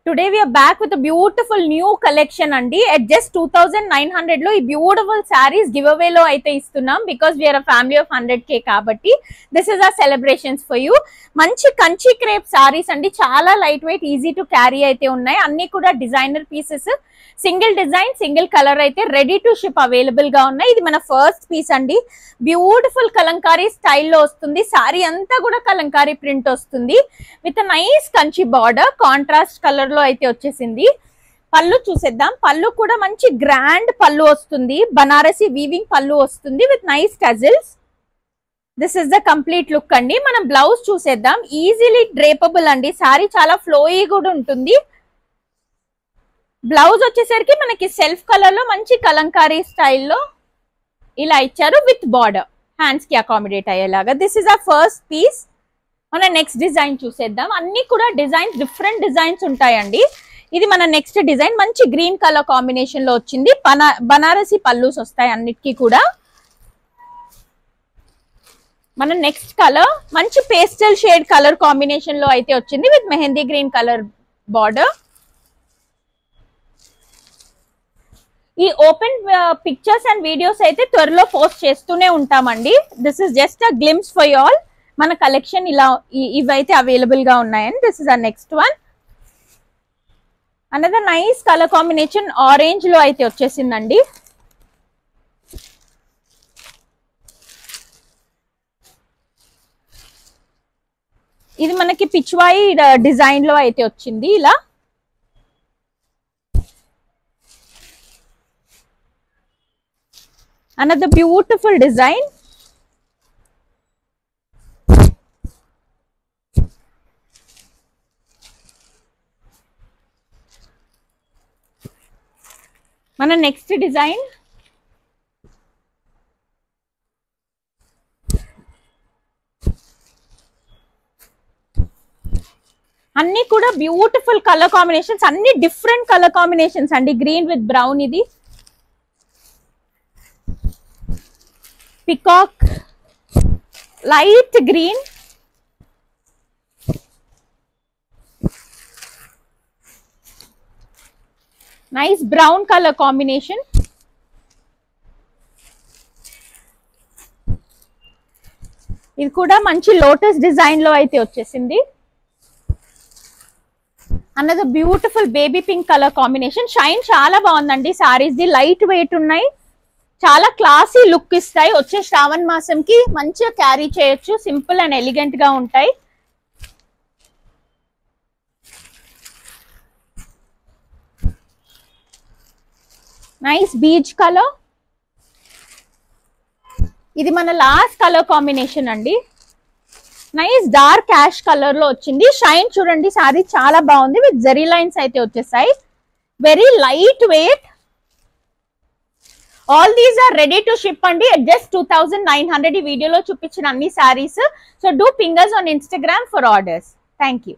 Today we are back with a beautiful new collection andi at just 2900 lo ee beautiful sarees giveaway lo aithe istunam because we are a family of 100k kabatti this is our celebrations for you. Manchi kanchi crepe sarees andi chaala lightweight easy to carry aithe unnai anni kuda designer pieces single design single color aithe ready to ship available ga unnai. Idi mana first piece andi beautiful kalankari style lo ostundi saree anta kuda kalankari print ostundi with a nice kanchi border contrast color లో అయితే వచ్చేసింది. పళ్ళు చూసేద్దాం. పళ్ళు కూడా మంచి grand పళ్ళు వస్తుంది, బనారసి వీవింగ్ పళ్ళు వస్తుంది with nice tassels. This is the complete look అండి. మనం బ్లౌజ్ చూసేద్దాం. ఈజీలీ డ్రేపబుల్ అండి, సారీ చాలా ఫ్లోయీ కూడా ఉంటుంది. బ్లౌజ్ వచ్చేసరికి మనకి సెల్ఫ్ కలర్ లో మంచి కలంకారీ స్టైల్లో ఇలా ఇచ్చారు విత్ బార్డర్, హ్యాండ్స్ కి అకామిడేట్ అయ్యేలాగా. దిస్ ఇస్ ఆ ఫస్ట్ పీస్. మన నెక్స్ట్ డిజైన్ చూసేద్దాం. అన్ని కూడా డిజైన్స్ డిఫరెంట్ డిజైన్స్ ఉంటాయండి. ఇది మన నెక్స్ట్ డిజైన్ మంచి గ్రీన్ కలర్ కాంబినేషన్ లో వచ్చింది. బనారసి పల్లూస్ వస్తాయి అన్నిటికీ కూడా. మన నెక్స్ట్ కలర్ మంచి పేస్టల్ షేడ్ కలర్ కాంబినేషన్ లో అయితే వచ్చింది with mehndi green colour border. ఈ ఓపెన్ పిక్చర్స్ అండ్ వీడియోస్ అయితే త్వరలో పోస్ట్ చేస్తూనే ఉంటామండి. This is just a glimpse for you all. మన కలెక్షన్ ఇలా ఇవైతే అవైలబుల్ గా ఉన్నాయండి. దిస్ ఇస్ ఆ next one. Another nice colour combination orange లో అయితే వచ్చేసిందండి. ఇది మనకి పిచ్వాయి డిజైన్ లో అయితే వచ్చింది ఇలా. Another beautiful design. మన నెక్స్ట్ డిజైన్ అన్ని కూడా బ్యూటిఫుల్ కలర్ కాంబినేషన్స్, అన్ని డిఫరెంట్ కలర్ కాంబినేషన్స్ అండి. గ్రీన్ విత్ బ్రౌన్, ఇది peacock, light green, nice brown colour combination. ఇది కూడా మంచి లోటస్ డిజైన్ లో అయితే వచ్చేసింది. అన్నది beautiful baby pink colour combination. Shine చాలా బాగుందండి సారీస్ ది. లైట్ వెయిట్ ఉన్నాయి, చాలా క్లాసీ లుక్ ఇస్తాయి. వచ్చే శ్రావణ మాసంకి మంచిగా క్యారీ చేయొచ్చు, సింపుల్ అండ్ ఎలిగెంట్ గా ఉంటాయి. Nice beach colour. ఇది మన లాస్ట్ కలర్ కాంబినేషన్ అండి. నైస్ డార్క్ యాష్ కలర్ లో వచ్చింది. షైన్ చూడండి, సారీ చాలా బాగుంది విత్ జరీ లైన్స్ అయితే వచ్చేసాయి. Very light weight. All these are ready to ship అండి at just 2900. ఈ వీడియోలో చూపించిన అన్ని saris. So do ping us on Instagram for orders. Thank you.